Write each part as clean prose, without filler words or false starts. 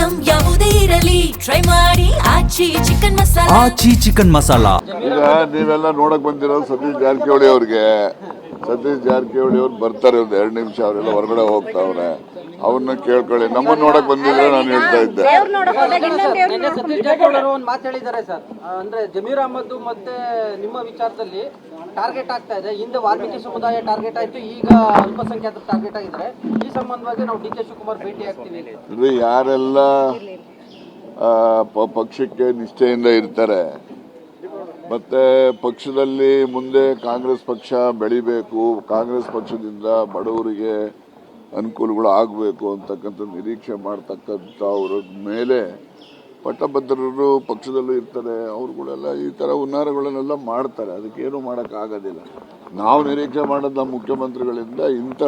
Item ಯಾವುದೇ ಇರಲಿ try ಮಾಡಿ ಆಚಿ ಚಿಕನ್ ಮಸಾಲಾ. ಆಚಿ ಚಿಕನ್ ಮಸಾಲಾ. ಈಗ ನೀವೆಲ್ಲ ನೋಡಕ್ ಬಂದಿರೋ ಸತೀಶ್ ಜಾರಕಿಹೊಳಿ ಅವ್ರಿಗೆ. ಸತೀಶ್ ಜಾರಕಿಹೊಳಿ ಅವ್ರು ಬರ್ತಾರೆ, ಒಂದು 2 ನಿಮಿಷ ಅವರೆಲ್ಲ ಹೊರಗಡೆ ಹೋಗ್ತಾವ್ರೆ, ಅವ್ರನ್ನ ಕೇಳ್ಕೊಳ್ಳಿ. ನಮ್ಮನ್ನ ನೋಡಕ್ ಬಂದಿದ್ರೆ ನಾನು ಹೇಳ್ತಾ ಇದ್ದೆ. ಸತೀಶ್ ಜಾರಕಿಹೊಳಿ ಅವರು ಒಂದು ಮಾತು ಹೇಳಿದ್ದಾರೆ ಸರ್, ಅಂದ್ರೆ ಜಮೀರ್ ಅಹಮದ್ ಮತ್ತೆ ನಿಮ್ಮ ವಿಚಾರದಲ್ಲಿ ಟಾರ್ಗೆಟ್ ಆಗ್ತಾ ಇದೆ. ಹಿಂದೆ ವಾಲ್ಮೀಕಿ ಸಮುದಾಯ ಟಾರ್ಗೆಟ್ ಆಯ್ತು, ಈಗ ಅಲ್ಪಸಂಖ್ಯಾತರು ಟಾರ್ಗೆಟ್ ಆಗಿದ್ದಾರೆ. ಈ ಸಂಬಂಧವಾಗಿ ನಾವು ಡಿ ಕೆ ಶಿವಕುಮಾರ್ ಭೇಟಿ ಆಗ್ತೀವಿ. ಯಾರೆಲ್ಲ ಪಕ್ಷಕ್ಕೆ ನಿಷ್ಠೆಯಿಂದ ಇರ್ತಾರೆ, ಮತ್ತೆ ಪಕ್ಷದಲ್ಲಿ ಮುಂದೆ ಕಾಂಗ್ರೆಸ್ ಪಕ್ಷ ಬೆಳಿಬೇಕು, ಕಾಂಗ್ರೆಸ್ ಪಕ್ಷದಿಂದ ಬಡವರಿಗೆ ಅನುಕೂಲಗಳು ಆಗಬೇಕು ಅಂತಕ್ಕಂಥ ನಿರೀಕ್ಷೆ ಮಾಡ್ತಕ್ಕಂಥವ್ರ ಮೇಲೆ ಪಟ್ಟಭದ್ರರು ಪಕ್ಷದಲ್ಲೂ ಇರ್ತಾರೆ. ಅವ್ರುಗಳೆಲ್ಲ ಈ ಥರ ಹುನ್ನಾರಗಳನ್ನೆಲ್ಲ ಮಾಡ್ತಾರೆ, ಅದಕ್ಕೇನು ಮಾಡೋಕ್ಕಾಗೋದಿಲ್ಲ. ನಾವು ನಿರೀಕ್ಷೆ ಮಾಡೋದು ನಮ್ಮ ಮುಖ್ಯಮಂತ್ರಿಗಳಿಂದ ಇಂಥ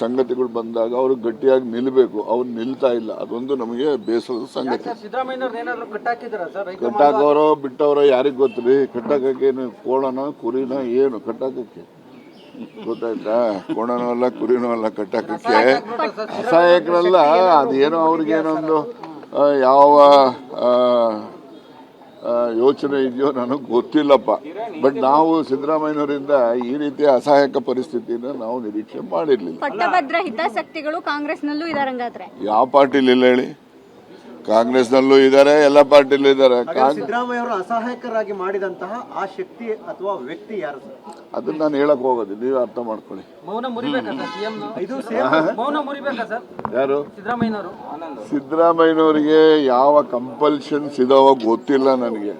ಸಂಗತಿಗಳು ಬಂದಾಗ ಅವರು ಗಟ್ಟಿಯಾಗಿ ನಿಲ್ಲಬೇಕು. ಅವ್ರು ನಿಲ್ತಾ ಇಲ್ಲ, ಅದೊಂದು ನಮಗೆ ಬೇಸರದ ಸಂಗತಿ. ಕಟ್ಟಾಕೋರೋ ಬಿಟ್ಟವರೋ ಯಾರಿಗೆ ಗೊತ್ತ್ರಿ? ಕಟ್ಟಾಕಕ್ಕೇನು ಕೋಣನ ಕುರಿನ ಏನು ಕಟ್ಟಾಕಕ್ಕೆ ಗೊತ್ತಾಯ್ತಾ? ಕೋಣನೂ ಅಲ್ಲ ಕುರಿನೂ ಅಲ್ಲ ಕಟ್ಟಾಕಕ್ಕೆ. ಅಸಹಾಯಕರಲ್ಲ, ಅದೇನೋ ಅವ್ರಿಗೇನೊಂದು ಯಾವ ಯೋಚನೆ ಇದೆಯೋ ನನಗೆ ಗೊತ್ತಿಲ್ಲಪ್ಪ. ಬಟ್ ನಾವು ಸಿದ್ದರಾಮಯ್ಯನವರಿಂದ ಈ ರೀತಿಯ ಅಸಹಾಯಕ ಪರಿಸ್ಥಿತಿನ ನಾವು ನಿರೀಕ್ಷೆ ಮಾಡಿರ್ಲಿಲ್ಲ. ಪಟ್ಟಭದ್ರ ಹಿತಾಸಕ್ತಿಗಳು ಕಾಂಗ್ರೆಸ್ನಲ್ಲೂ ಇದಾರಂಗಾದ್ರೆ ಯಾವ ಪಾರ್ಟಿಲಿ ಇಲ್ಲ ಹೇಳಿ? ಕಾಂಗ್ರೆಸ್ನಲ್ಲೂ ಇದ್ದಾರೆ, ಎಲ್ಲ ಪಾರ್ಟಿಲೂ ಇದ್ದಾರೆ. ಸಿದ್ದರಾಮಯ್ಯ ಅವರು ಅಸಹಾಯಕರಾಗಿ ಮಾಡಿದಂತಹ ಆ ಶಕ್ತಿ ಅಥವಾ ವ್ಯಕ್ತಿ ಯಾರು ಸರ್? ಅದನ್ನ ನಾನು ಹೇಳಕ್ ಹೋಗೋದು, ನೀವೇ ಅರ್ಥ ಮಾಡ್ಕೊಳ್ಳಿ. ಮೌನ ಮುರಿಬೇಕಾ ಸರ್ ಸಿಎಂ? ಮೌನ ಮುರಿಬೇಕಾ ಸರ್ ಯಾರು? ಸಿದ್ದರಾಮಯ್ಯನವರು. ಸಿದ್ದರಾಮಯ್ಯನವರಿಗೆ ಯಾವ ಕಂಪಲ್ಷನ್ಸ್ ಇದಾವ ಗೊತ್ತಿಲ್ಲ ನನಗೆ,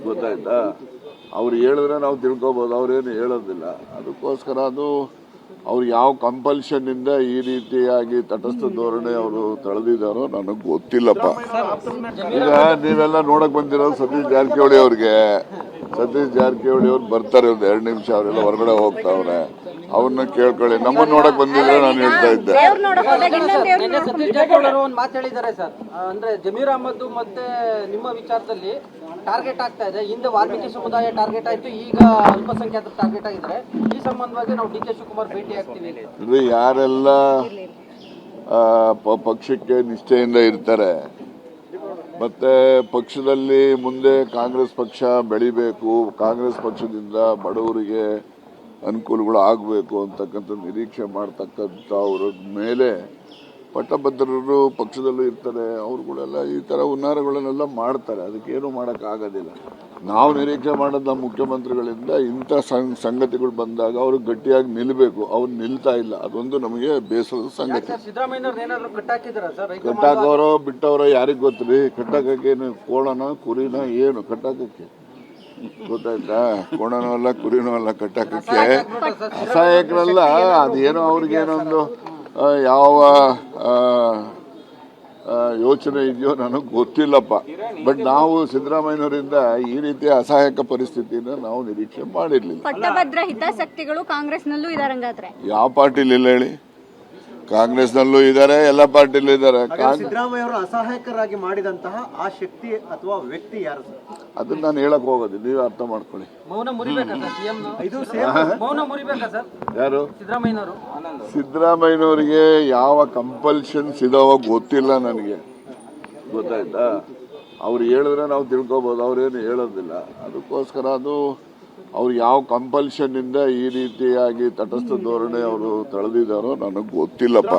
ಗೊತ್ತಾಯ್ತಾ? ಅವ್ರು ಹೇಳಿದ್ರೆ ನಾವು ತಿಳ್ಕೊಬೋದು, ಅವ್ರೇನು ಹೇಳೋದಿಲ್ಲ. ಅದಕ್ಕೋಸ್ಕರ ಅದು ಅವ್ರು ಯಾವ ಕಂಪಲ್ಷನ್ ಇಂದ ಈ ರೀತಿಯಾಗಿ ತಟಸ್ಥ ಧೋರಣೆ ಅವರು ತಳೆದಿದ್ದಾರೋ ನನಗೆ ಗೊತ್ತಿಲ್ಲಪ್ಪ. ಈಗ ನೀವೆಲ್ಲ ನೋಡಕ್ ಬಂದಿರೋ ಸತೀಶ್ ಜಾರಕಿಹೊಳಿ ಅವ್ರಿಗೆ. ಸತೀಶ್ ಜಾರಕಿಹೊಳಿ ಅವ್ರು ಬರ್ತಾರೆ, ಒಂದು 2 ನಿಮಿಷ ಅವರೆಲ್ಲ ಹೊರಗಡೆ ಹೋಗ್ತಾವ್ರೆ, ಅವ್ರನ್ನ ಕೇಳ್ಕೊಳ್ಳಿ. ನಮ್ಮನ್ನ ನೋಡಕ್ ಬಂದಿದ್ರೆ ನಾನು ಹೇಳ್ತಾ ಇದ್ದೆ. ಸತೀಶ್ ಜಾರಕಿಹೊಳಿ ಅವರು ಒಂದು ಮಾತು ಹೇಳಿದ್ದಾರೆ ಸರ್, ಅಂದ್ರೆ ಜಮೀರ್ ಅಹಮದ್ ಮತ್ತೆ ನಿಮ್ಮ ವಿಚಾರದಲ್ಲಿ ಟಾರ್ಗೆಟ್ ಆಗ್ತಾ ಇದೆ. ಹಿಂದೆ ವಾಲ್ಮೀಕಿ ಸಮುದಾಯ ಟಾರ್ಗೆಟ್ ಆಯ್ತು, ಈಗ ಅಲ್ಪಸಂಖ್ಯಾತರು ಟಾರ್ಗೆಟ್ ಆಗಿದ್ದಾರೆ. ಈ ಸಂಬಂಧವಾಗಿ ನಾವು ಡಿ ಕೆ ಶಿವಕುಮಾರ್ ಭೇಟಿ ಆಗ್ತೀವಿ. ಯಾರೆಲ್ಲ ಪಕ್ಷಕ್ಕೆ ನಿಷ್ಠೆಯಿಂದ ಇರ್ತಾರೆ, ಮತ್ತೆ ಪಕ್ಷದಲ್ಲಿ ಮುಂದೆ ಕಾಂಗ್ರೆಸ್ ಪಕ್ಷ ಬೆಳಿಬೇಕು, ಕಾಂಗ್ರೆಸ್ ಪಕ್ಷದಿಂದ ಬಡವರಿಗೆ ಅನುಕೂಲಗಳು ಆಗಬೇಕು ಅಂತಕ್ಕಂಥ ನಿರೀಕ್ಷೆ ಮಾಡ್ತಕ್ಕಂಥವ್ರ ಮೇಲೆ ಪಟ್ಟಭದ್ರರು ಪಕ್ಷದಲ್ಲೂ ಇರ್ತಾರೆ. ಅವ್ರುಗಳೆಲ್ಲ ಈ ಥರ ಹುನ್ನಾರಗಳನ್ನೆಲ್ಲ ಮಾಡ್ತಾರೆ, ಅದಕ್ಕೇನು ಮಾಡೋಕ್ಕಾಗೋದಿಲ್ಲ. ನಾವು ನಿರೀಕ್ಷೆ ಮಾಡೋದು ನಮ್ಮ ಮುಖ್ಯಮಂತ್ರಿಗಳಿಂದ ಇಂಥ ಸಂಗತಿಗಳು ಬಂದಾಗ ಅವರು ಗಟ್ಟಿಯಾಗಿ ನಿಲ್ಲಬೇಕು. ಅವ್ರು ನಿಲ್ತಾ ಇಲ್ಲ, ಅದೊಂದು ನಮಗೆ ಬೇಸರದ ಸಂಗತಿ. ಕಟ್ಟಾಕೋರೋ ಬಿಟ್ಟವರೋ ಯಾರಿಗೆ ಗೊತ್ತ್ರಿ? ಕಟ್ಟಾಕಕ್ಕೇನು ಕೋಣನ ಕುರಿನ ಏನು ಕಟ್ಟಾಕಕ್ಕೆ ಗೊತ್ತಾಯ್ತಾ? ಕೋಣನೂ ಅಲ್ಲ ಕುರಿನೂ ಅಲ್ಲ ಕಟ್ಟಾಕಕ್ಕೆ. ಅಸಹಾಯಕರಲ್ಲ, ಅದೇನೋ ಅವ್ರಿಗೇನೊಂದು ಯಾವ ಯೋಚನೆ ಇದೆಯೋ ನನಗೆ ಗೊತ್ತಿಲ್ಲಪ್ಪ. ಬಟ್ ನಾವು ಸಿದ್ದರಾಮಯ್ಯನವರಿಂದ ಈ ರೀತಿಯ ಅಸಹಾಯಕ ಪರಿಸ್ಥಿತಿನ ನಾವು ನಿರೀಕ್ಷೆ ಮಾಡಿರ್ಲಿಲ್ಲ. ಪಟ್ಟಭದ್ರ ಹಿತಾಸಕ್ತಿಗಳು ಕಾಂಗ್ರೆಸ್ನಲ್ಲೂ ಇದಾರಂಗಾದ್ರೆ ಯಾವ ಪಾರ್ಟಿಲಿ ಇಲ್ಲ ಹೇಳಿ? ಕಾಂಗ್ರೆಸ್ನಲ್ಲೂ ಇದ್ದಾರೆ, ಎಲ್ಲ ಪಾರ್ಟಿಲೂ ಇದ್ದಾರೆ. ಸಿದ್ದರಾಮಯ್ಯ ಅವರು ಅಸಹಾಯಕರಾಗಿ ಮಾಡಿದಂತಹ ಆ ಶಕ್ತಿ ಅಥವಾ ವ್ಯಕ್ತಿ ಯಾರು ಸರ್? ಅದನ್ನ ನಾನು ಹೇಳಕ್ ಹೋಗೋದು, ನೀವೇ ಅರ್ಥ ಮಾಡ್ಕೊಳ್ಳಿ. ಮೌನ ಮುರಿಬೇಕಾ ಸರ್ ಸಿಎಂ? ಮೌನ ಮುರಿಬೇಕಾ ಸರ್ ಯಾರು? ಸಿದ್ದರಾಮಯ್ಯನವರು. ಸಿದ್ದರಾಮಯ್ಯನವರಿಗೆ ಯಾವ ಕಂಪಲ್ಷನ್ಸ್ ಇದಾವ ಗೊತ್ತಿಲ್ಲ ನನಗೆ, ಗೊತ್ತಾಯ್ತಾ? ಅವ್ರು ಹೇಳಿದ್ರೆ ನಾವು ತಿಳ್ಕೊಬೋದು, ಅವ್ರೇನು ಹೇಳೋದಿಲ್ಲ. ಅದಕ್ಕೋಸ್ಕರ ಅದು ಅವ್ರು ಯಾವ ಕಂಪಲ್ಷನ್ ಇಂದ ಈ ರೀತಿಯಾಗಿ ತಟಸ್ಥ ಧೋರಣೆ ಅವರು ತಳೆದಿದ್ದಾರೋ ನನಗೆ ಗೊತ್ತಿಲ್ಲಪ್ಪ.